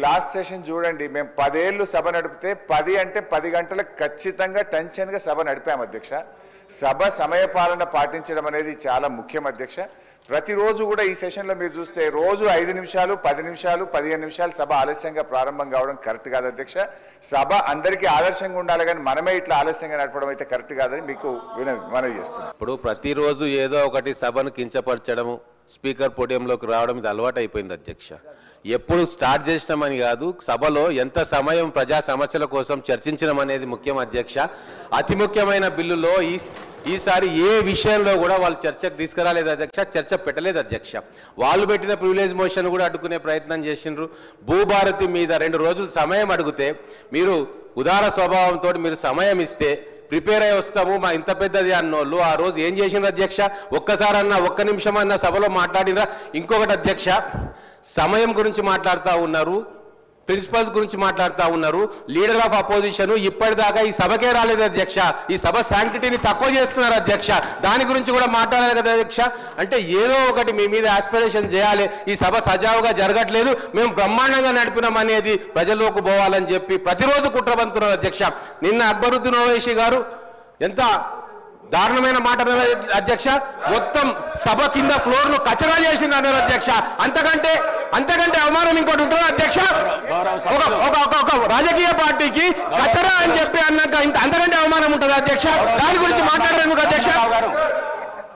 Last session చూడండి, మేము 10 ఏళ్ళు సభ నడిపితే 10 అంటే 10 గంటలకు ఖచ్చితంగా టెన్షన్గా సభ నడిపాము అధ్యక్ష. సభ సమయపాలన పాటించడం అనేది చాలా ముఖ్యం అధ్యక్ష. ప్రతిరోజు కూడా ఈ సెషన్లో మీరు చూస్తే రోజు 5 నిమిషాలు 10 నిమిషాలు 15 నిమిషాలు సభ ఆలస్యంగా ప్రారంభం కావడం కరెక్ట్ కాదు అధ్యక్ష. సభ అందరికీ ఆదర్శంగా ఉండాలి, కానీ మనమే ఇట్లా ఆలస్యంగా నడపడం అయితే కరెక్ట్ కాదని మీకు మనవి చేస్తున్నాం. ఇప్పుడు ప్రతిరోజు ఏదో ఒకటి సభను కించపరచడము, స్పీకర్ పోడియంలోకి రావడం ఇది అలవాటు అయిపోయింది అధ్యక్ష. ఎప్పుడు స్టార్ట్ చేసినామని కాదు, సభలో ఎంత సమయం ప్రజా సమస్యల కోసం చర్చించడం అనేది ముఖ్యం అధ్యక్ష. అతి ముఖ్యమైన బిల్లులో ఈసారి ఏ విషయంలో కూడా వాళ్ళు చర్చకు తీసుకురాలేదు అధ్యక్ష, చర్చ పెట్టలేదు అధ్యక్ష. వాళ్ళు పెట్టిన ప్రివిలేజ్ మోషన్ కూడా అడ్డుకునే ప్రయత్నం చేసిండ్రు. భూభారతి మీద 2 రోజులు సమయం అడిగితే మీరు ఉదార స్వభావంతో మీరు సమయం ఇస్తే ప్రిపేర్ అయ్యి వస్తాము మా ఇంత పెద్దది అన్నోళ్ళు ఆ రోజు ఏం చేసిండ్రు అధ్యక్ష? ఒక్కసారన్నా 1 నిమిషం అన్న సభలో మాట్లాడినరా? ఇంకొకటి అధ్యక్ష, సమయం గురించి మాట్లాడుతూ ఉన్నారు, ప్రిన్సిపల్స్ గురించి మాట్లాడుతూ ఉన్నారు. లీడర్ ఆఫ్ అపోజిషన్ ఇప్పటిదాకా ఈ సభకే రాలేదు అధ్యక్ష. ఈ సభ శాంక్టిటీని తక్కువ చేస్తున్నారు అధ్యక్ష. దాని గురించి కూడా మాట్లాడాలి కదా అధ్యక్ష. అంటే ఏదో ఒకటి మీ మీద ఆస్పిరేషన్ చేయాలి. ఈ సభ సజావుగా జరగట్లేదు, మేము బ్రహ్మాండంగా నడిపినాం అనేది ప్రజల్లోకి పోవాలని చెప్పి ప్రతిరోజు కుట్రబంతున్నారు అధ్యక్ష. నిన్న అక్బరుద్దీన్ ఓవైసీ గారు ఎంత దారుణమైన మాట అధ్యక్ష, మొత్తం సభ కింద ఫ్లోర్ ను కచరా చేసింది అన్నారు అధ్యక్ష. అంతకంటే అవమానం ఇంకోటి ఉంటుంది అధ్యక్ష? ఒక రాజకీయ పార్టీకి కచరా అని చెప్పి అన్నాక అంతకంటే అవమానం ఉంటుంది అధ్యక్ష. దాని గురించి మాట్లాడరు ఎందుకు అధ్యక్ష?